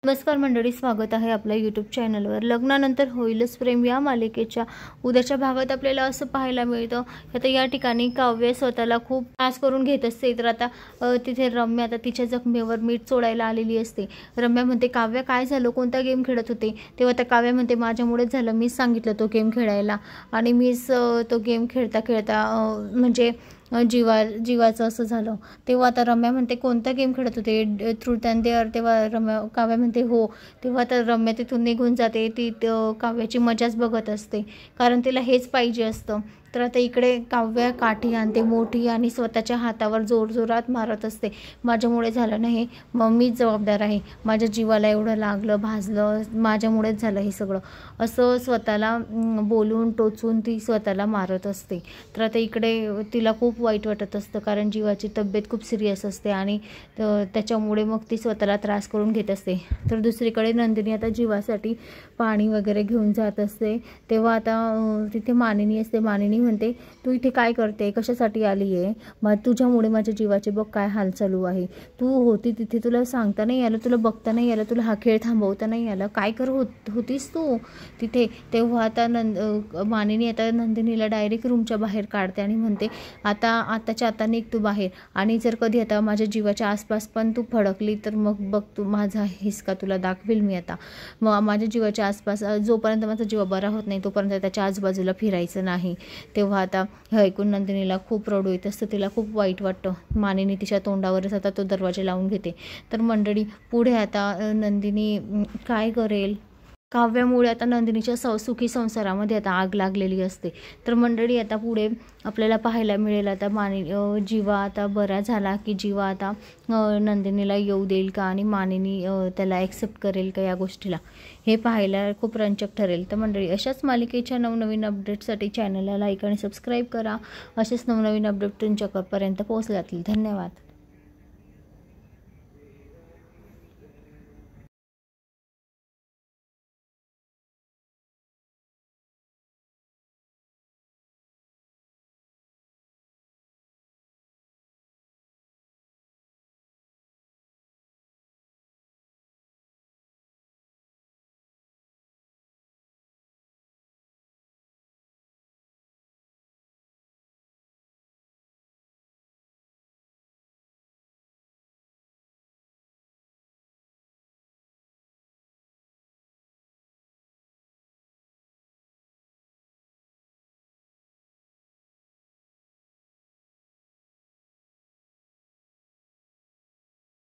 नमस्कार मंडळी, स्वागत आहे आपल्या यूट्यूब चॅनलवर। लग्नानंतर होईलच प्रेम या मालिकेच्या उद्याच्या भागात आपल्याला असं पाहायला मिळतं। आता या ठिकाणी काव्य स्वतःला खूप त्रास करून घेत असते। तर आता तिथे रम्या आता तिच्या जखमेवर मीठ चोळायला आलेली असते। रम्या म्हणते, काव्य काय झालं, कोणता गेम खेळत होते? तेव्हा आता काव्य म्हणते, माझ्यामुळेच झालं, मीच सांगितलं तो गेम खेळायला आणि मीच तो गेम खेळता खेळता म्हणजे जीवाचं असं झालं। तेव्हा आता रम्या म्हणते, कोणता गेम खेळत होते, ट्रूथ अँड डेअर? तेव्हा काव्य म्हणते, हो। तेव्हा आता रम्या तिथून निघून जाते। ती काव्याची मजाच बघत असते, कारण तिला हेच पाहिजे असतं। तर आता इकडे काव्य काठी आणते मोठी आणि स्वतःच्या हातावर जोरजोरात मारत असते। माझ्यामुळे झालं नाही, मग मीच जबाबदार आहे, माझ्या जीवाला एवढं लागलं, भाजलं, माझ्यामुळेच झालं हे सगळं, असं स्वतःला बोलून टोचून ती स्वतःला मारत असते। तर आता इकडे तिला खूप वाईट वाटत असतं, कारण जीवाची तब्येत खूप सिरियस असते आणि त्याच्यामुळे मग ती स्वतःला त्रास करून घेत असते। तर दुसरीकडे नंदिनी आता जीवासाठी पाणी वगैरे घेऊन जात असते। तेव्हा आता तिथे मानिनी असते। मानिनी म्हणते, तू इथे काय करते, कशासाठी आली आहे? मग तुझ्यामुळे माझ्या जीवाचे बघ काय हाल चालू आहे। तू होती तिथे, तुला सांगता नाही आलं, तुला बघता नाही आलं, तुला हा खेळ थांबवता नाही आलं, काय होतीस तू तिथे? तेव्हा आता मानिनी आता नंदिनीला डायरेक्ट रूमच्या बाहेर काढते आणि म्हणते, आताच्या आता निघ तू बाहेर, आणि जर कधी आता माझ्या जीवाच्या आसपास पण तू फडकली तर मग बघ तू, माझा हिसका तुला दाखवेल मी आता। मग माझ्या जीवाच्या आसपास जोपर्यंत माझा जीव बरा होत नाही तोपर्यंत त्याच्या आजूबाजूला फिरायचं नाही। तेव्हा आता हे ऐकून नंदिनीला खूप रडू येत असतं, तिला खूप वाईट वाटतं। मानिनी तिच्या तोंडावरच आता तो दरवाजा लावून घेते। तर मंडळी, पुढे आता नंदिनी काय करेल? काव्यामुळे आता नंदिनीच्या सुखी संसारामध्ये आता आग लागलेली असते। तर मंडळी, आता पुढे आपल्याला पाहायला मिळेल आता जीवा आता बरा झाला की जीवा आता नंदिनीला येऊ देईल का, आणि मानिनी त्याला ॲक्सेप्ट करेल का या गोष्टीला, हे पाहायला खूप रंजक ठरेल। तर मंडळी, अशाच मालिकेच्या नवनवीन अपडेट्ससाठी चॅनलला लाईक आणि सबस्क्राईब करा। असेच नवनवीन अपडेट तुमच्यापर्यंत पोहोचले जातील। धन्यवाद।